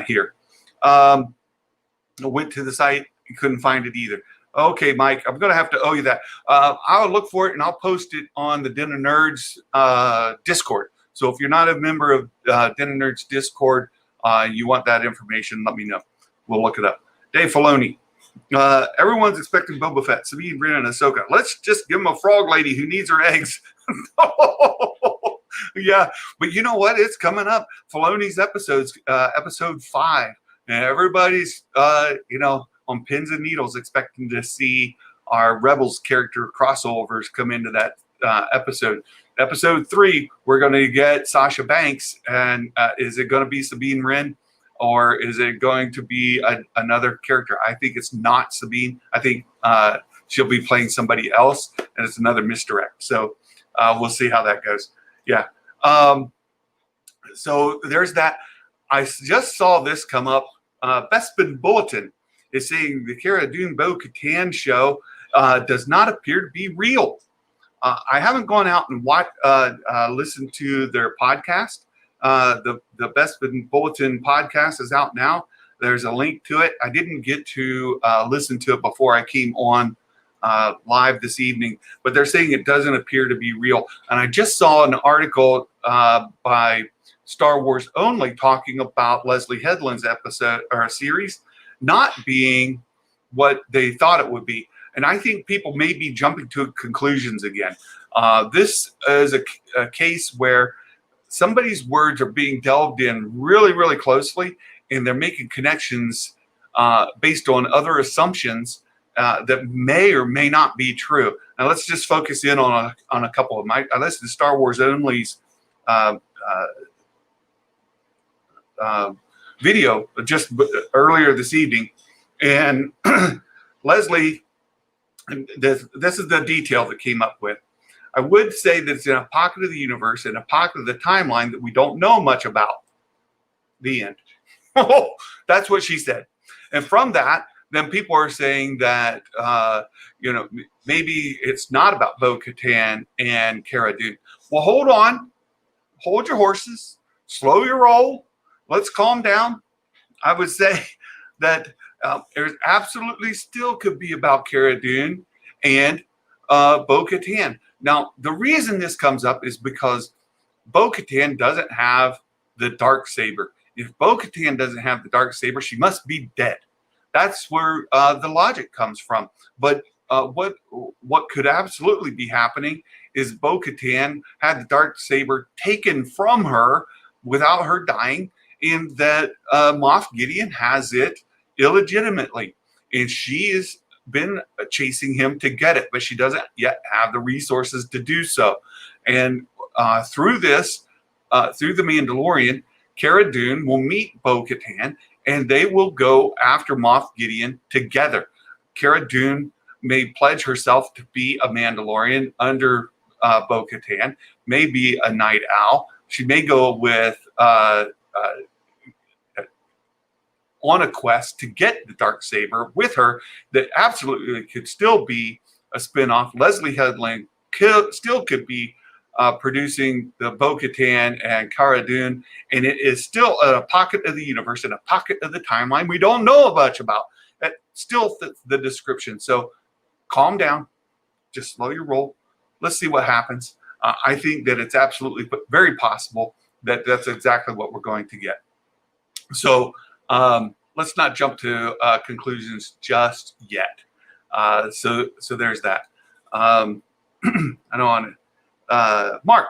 here. I went to the site, you couldn't find it either. Okay, Mike, I'm going to have to owe you that. I'll look for it and I'll post it on the Den of Nerds Discord. So if you're not a member of Den of Nerds Discord, you want that information, let me know. We'll look it up. Dave Filoni. Everyone's expecting Boba Fett, Sabine, Wren, and Ahsoka. Let's just give him a frog lady who needs her eggs. Yeah, but you know what? It's coming up. Filoni's episodes, episode 5. And everybody's, on pins and needles expecting to see our Rebels character crossovers come into that episode. Episode 3, we're going to get Sasha Banks. And is it going to be Sabine Wren? Or is it going to be another character? I think it's not Sabine. I think she'll be playing somebody else, and it's another misdirect. So we'll see how that goes. Yeah. So there's that. I just saw this come up. Bespin Bulletin is saying the Cara Dune Katan show does not appear to be real. I haven't gone out and listened to their podcast. The Bespin Bulletin podcast is out now. There's a link to it. I didn't get to listen to it before I came on live this evening, but they're saying it doesn't appear to be real. And I just saw an article by Star Wars Only talking about Leslye Headland's episode or series not being what they thought it would be. And I think people may be jumping to conclusions again. This is a case where somebody's words are being delved in really, really closely, and they're making connections based on other assumptions that may or may not be true. Now, let's just focus in on a couple of them. I listened to Star Wars Only's video just earlier this evening, and Leslye, this is the detail that came up with. I would say that it's in a pocket of the universe, in a pocket of the timeline that we don't know much about. The end. That's what she said. And from that, then people are saying that, maybe it's not about Bo-Katan and Cara Dune. Well, hold on. Hold your horses. Slow your roll. Let's calm down. I would say that there's absolutely still could be about Cara Dune and Bo-Katan. Now, the reason this comes up is because Bo-Katan doesn't have the dark saber. If Bo-Katan doesn't have the dark saber, she must be dead. That's where the logic comes from. But what could absolutely be happening is Bo-Katan had the dark saber taken from her without her dying, and that Moff Gideon has it illegitimately, and she has been chasing him to get it, but she doesn't yet have the resources to do so. And through this, through the Mandalorian, Cara Dune will meet Bo-Katan, and they will go after Moff Gideon together. Cara Dune may pledge herself to be a Mandalorian under Bo-Katan, may be a night owl. She may go with on a quest to get the Darksaber with her. That absolutely could still be a spinoff. Leslye Headland still could be producing the Bo-Katan and Cara Dune, and it is still a pocket of the universe and a pocket of the timeline we don't know much about. That still fits the description. So calm down, just slow your roll. Let's see what happens. I think that it's absolutely very possible that that's exactly what we're going to get. So let's not jump to conclusions just yet. So there's that. I don't want to. Mark,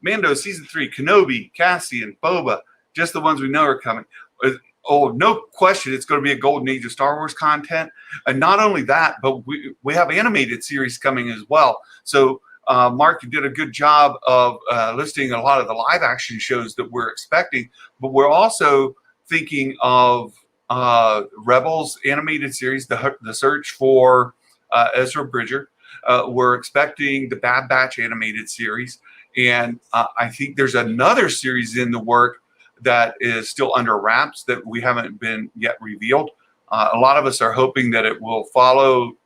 Mando season 3, Kenobi, Cassian, Boba, just the ones we know are coming. Oh, no question, it's going to be a golden age of Star Wars content. And not only that, but we have animated series coming as well. So Mark, you did a good job of listing a lot of the live action shows that we're expecting, but we're also thinking of Rebels animated series, the search for Ezra Bridger. We're expecting the Bad Batch animated series, and I think there's another series in the work that is still under wraps that we haven't been yet revealed. A lot of us are hoping that it will follow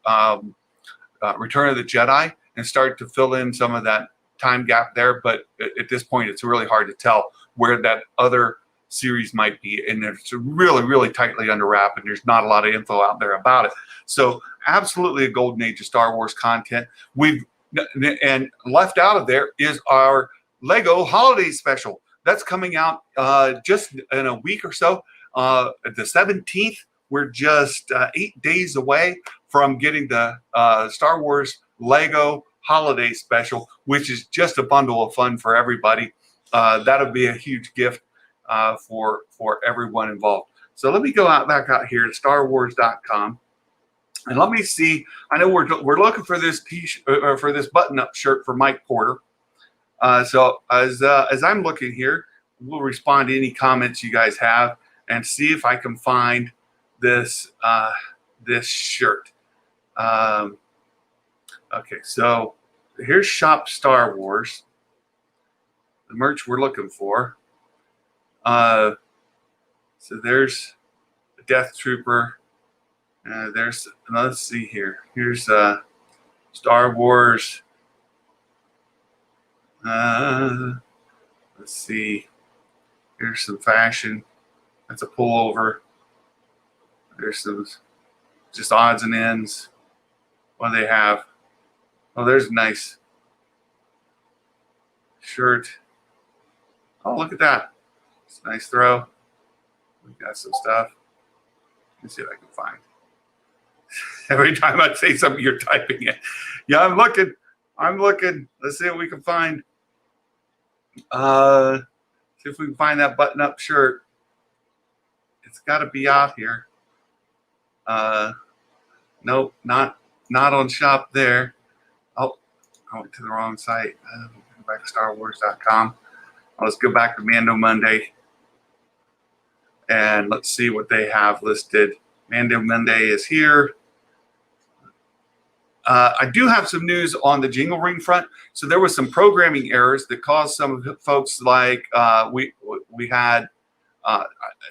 Return of the Jedi and start to fill in some of that time gap there, but at this point it's really hard to tell where that other series might be, and it's really, really tightly under wrap, and there's not a lot of info out there about it. So absolutely a golden age of Star Wars content. And left out of there is our Lego holiday special. That's coming out just in a week or so. The 17th, we're just 8 days away from getting the Star Wars Lego holiday special, which is just a bundle of fun for everybody. That'll be a huge gift for everyone involved. So let me go back out here to StarWars.com, and let me see. I know we're looking for this t-shirt or for this button-up shirt for Mike Porter. So as I'm looking here, we'll respond to any comments you guys have and see if I can find this this shirt. Okay, so here's Shop Star Wars, the merch we're looking for. So there's a Death Trooper. Let's see here. Here's Star Wars. Let's see. Here's some fashion. That's a pullover. There's some just odds and ends. What do they have? Oh, there's a nice shirt. Oh, look at that. It's a nice throw. We got some stuff. Let's see if I can find. Every time I say something, you're typing it. Yeah, I'm looking. Let's see what we can find. See if we can find that button-up shirt. It's got to be out here. Nope, not on shop there. Oh, I went to the wrong site. Go back to StarWars.com. Let's go back to Mando Monday. And let's see what they have listed. Mando Monday is here. I do have some news on the JingleRing front. So there was some programming errors that caused some of the folks, like we had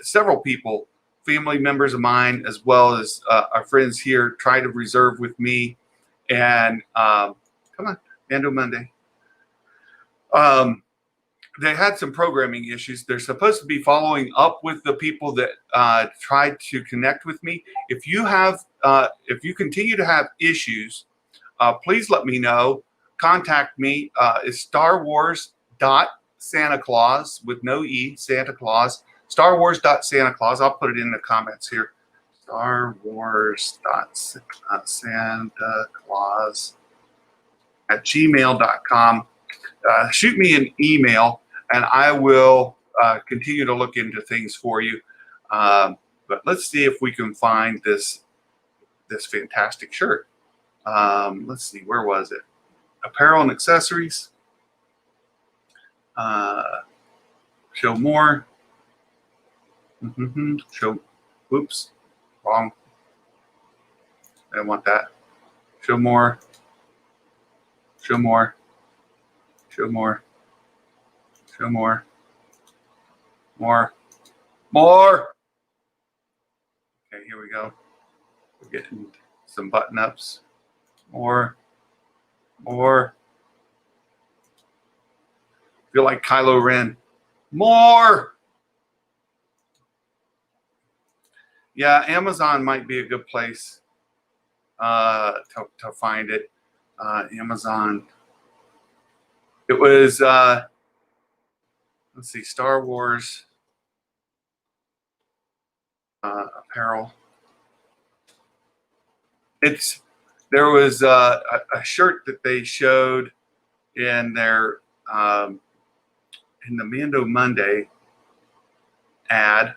several people, family members of mine, as well as our friends here, try to reserve with me. And come on, Mando Monday. They had some programming issues. They're supposed to be following up with the people that tried to connect with me. If you continue to have issues, please let me know. Contact me. It's StarWars.SantaClaus with no E, Santa Claus. StarWars.SantaClaus. I'll put it in the comments here. StarWars.SantaClaus@gmail.com. Shoot me an email, and I will continue to look into things for you. But let's see if we can find this fantastic shirt. Let's see, where was it? Apparel and accessories. Show more. Show. Oops, wrong. I don't want that. Show more. Show more. Show more. Show more. More. More. Okay, here we go. We're getting some button ups. More. More. Feel like Kylo Ren. More. Yeah, Amazon might be a good place to find it. Amazon. It was, let's see, Star Wars apparel. There was a shirt that they showed in their in the Mando Monday ad,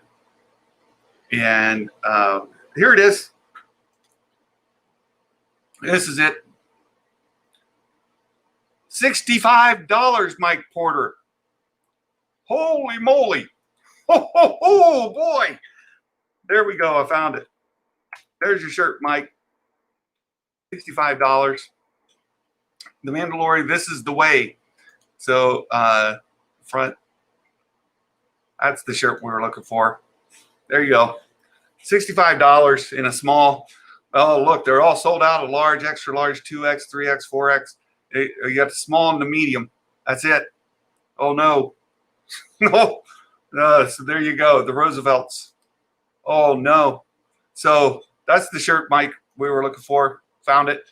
and here it is. This is it. $65, Mike Porter. Holy moly. Oh, boy. There we go. I found it. There's your shirt, Mike. $65. The Mandalorian, this is the way. So, front. That's the shirt we were looking for. There you go. $65 in a small. Oh, look, they're all sold out. A large, extra large, 2X, 3X, 4X. You got the small and the medium. That's it. Oh, no. No. So there you go. The Roosevelts. Oh, no. So that's the shirt, Mike, we were looking for. Found it.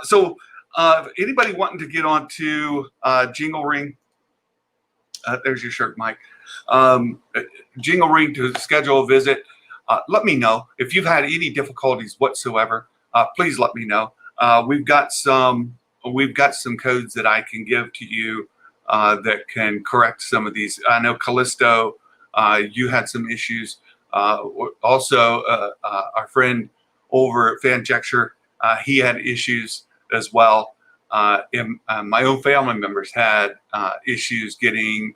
So anybody wanting to get onto JingleRing, there's your shirt, Mike. JingleRing to schedule a visit. Let me know. If you've had any difficulties whatsoever, please let me know. We've got some codes that I can give to you that can correct some of these. I know Callisto, you had some issues. Also, our friend over at Fanjecture, he had issues as well. And my own family members had issues getting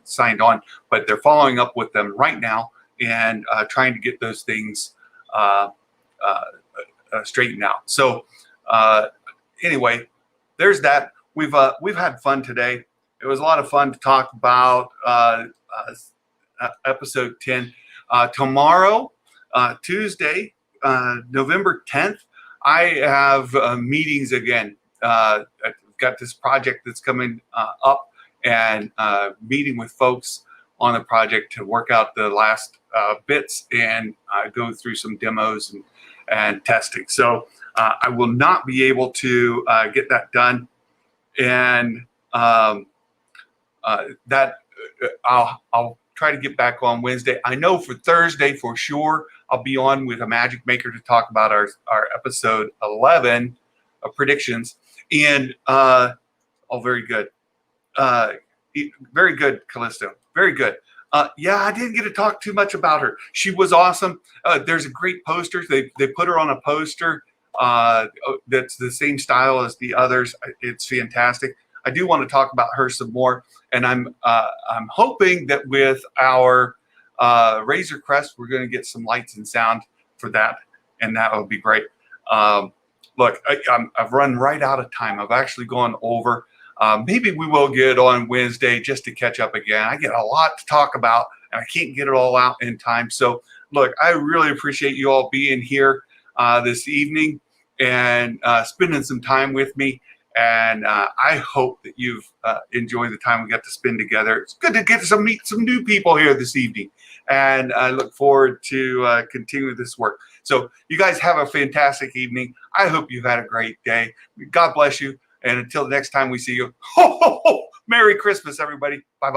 signed on, but they're following up with them right now and trying to get those things straightened out. So anyway, there's that. We've had fun today. It was a lot of fun to talk about episode 10. Tomorrow, Tuesday, November 10th, I have meetings again. I've got this project that's coming up, and meeting with folks on the project to work out the last bits and go through some demos and testing. So I will not be able to get that done, and that I'll try to get back on Wednesday. I know for Thursday for sure I'll be on with a Magic Maker to talk about our episode 11 of predictions. And very good. Very good, Callisto. Very good. Yeah, I didn't get to talk too much about her. She was awesome. There's a great poster. They put her on a poster that's the same style as the others. It's fantastic. I do want to talk about her some more, and I'm hoping that with our Razor Crest, we're going to get some lights and sound for that, and that would be great. Look, I've run right out of time. I've actually gone over. Maybe we will get on Wednesday just to catch up again. I get a lot to talk about, and I can't get it all out in time. So, look, I really appreciate you all being here this evening and spending some time with me. And I hope that you've enjoyed the time we got to spend together. It's good to get to meet some new people here this evening. And I look forward to continuing this work. So you guys have a fantastic evening. I hope you've had a great day. God bless you. And until the next time we see you, ho, ho, ho, Merry Christmas, everybody. Bye-bye.